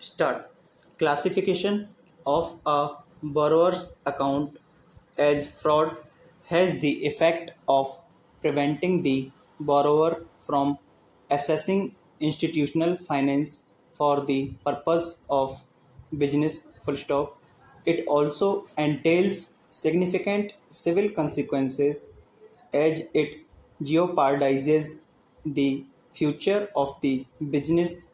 Start. Classification of a borrower's account as fraud has the effect of preventing the borrower from accessing institutional finance for the purpose of business. Full stop. It also entails significant civil consequences as it jeopardizes the future of the business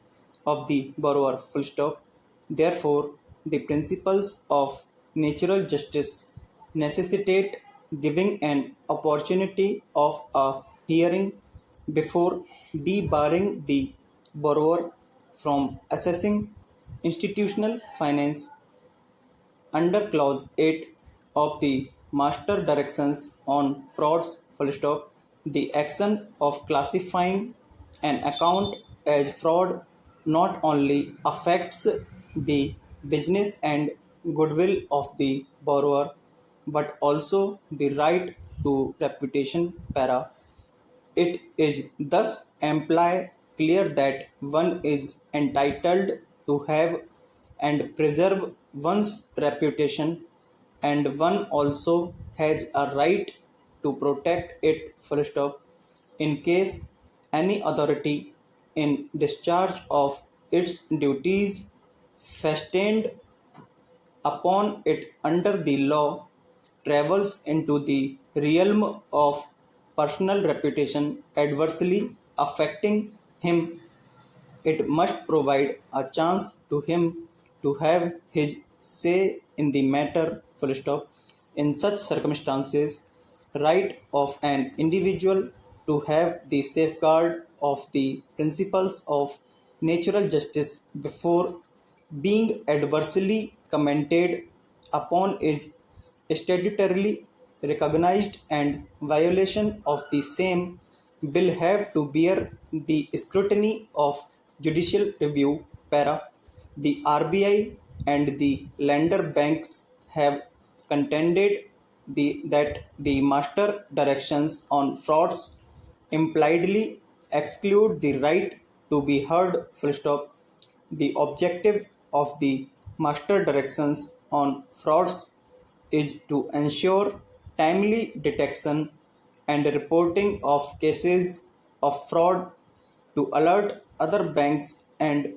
of the borrower. Full stop. Therefore, the principles of natural justice necessitate giving an opportunity of a hearing before debarring the borrower from assessing institutional finance under Clause 8 of the Master Directions on Frauds. Full stop. The action of classifying an account as fraud not only affects the business and goodwill of the borrower but also the right to reputation. Para. It is thus amply clear that one is entitled to have and preserve one's reputation, and one also has a right to protect it. Full stop. In case any authority, in discharge of its duties fastened upon it under the law, travels into the realm of personal reputation adversely affecting him, it must provide a chance to him to have his say in the matter. Full stop. In such circumstances, right of an individual to have the safeguard of the principles of natural justice before being adversely commented upon is statutorily recognized, and violation of the same will have to bear the scrutiny of judicial review. Para. The RBI and the lender banks have contended that the master directions on frauds impliedly exclude the right to be heard. Full stop. The objective of the master directions on frauds is to ensure timely detection and reporting of cases of fraud, to alert other banks and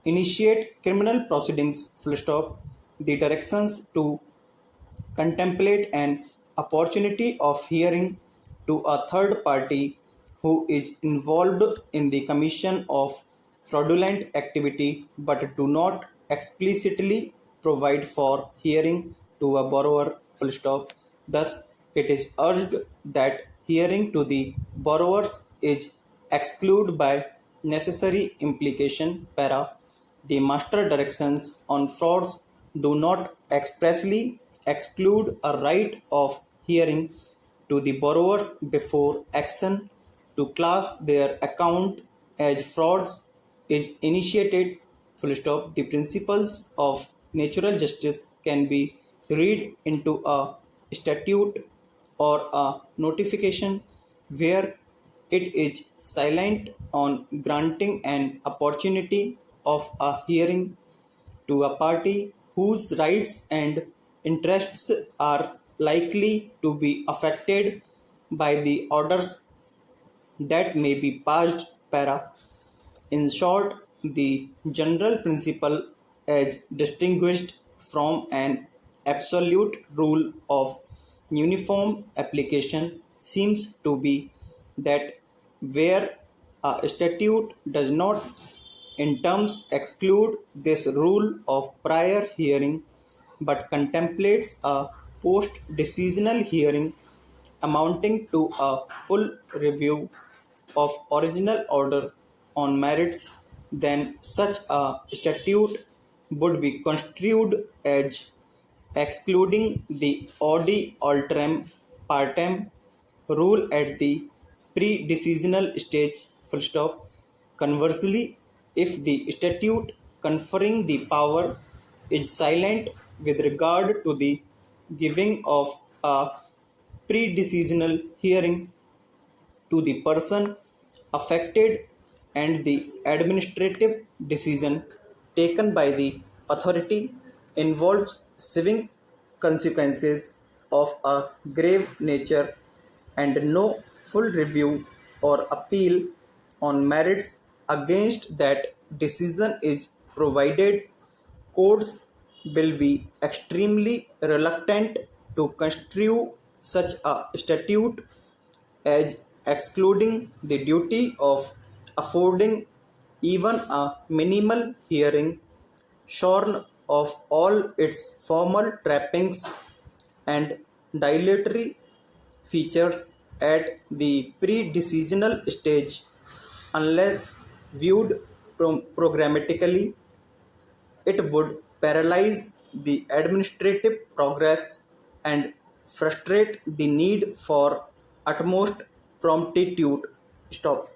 initiate criminal proceedings. Full stop. The directions to contemplate an opportunity of hearing to a third party who is involved in the commission of fraudulent activity but do not explicitly provide for hearing to a borrower. Full stop. Thus, it is urged that hearing to the borrowers is excluded by necessary implication. Para. The master directions on frauds do not expressly exclude a right of hearing to the borrowers before action to class their account as frauds is initiated. Full stop. The principles of natural justice can be read into a statute or a notification where it is silent on granting an opportunity of a hearing to a party whose rights and interests are likely to be affected by the orders that may be passed. Para. In short, the general principle, as distinguished from an absolute rule of uniform application, seems to be that where a statute does not in terms exclude this rule of prior hearing but contemplates a post decisional hearing amounting to a full review of original order on merits, then such a statute would be construed as excluding the audi alteram partem rule at the pre-decisional stage. Full stop. Conversely, if the statute conferring the power is silent with regard to the giving of a pre-decisional hearing to the person affected and the administrative decision taken by the authority involves severe consequences of a grave nature and no full review or appeal on merits against that decision is provided, courts will be extremely reluctant to construe such a statute as excluding the duty of affording even a minimal hearing, shorn of all its formal trappings and dilatory features at the pre-decisional stage, unless viewed programmatically. It would paralyze the administrative progress and frustrate the need for utmost promptitude. Stop.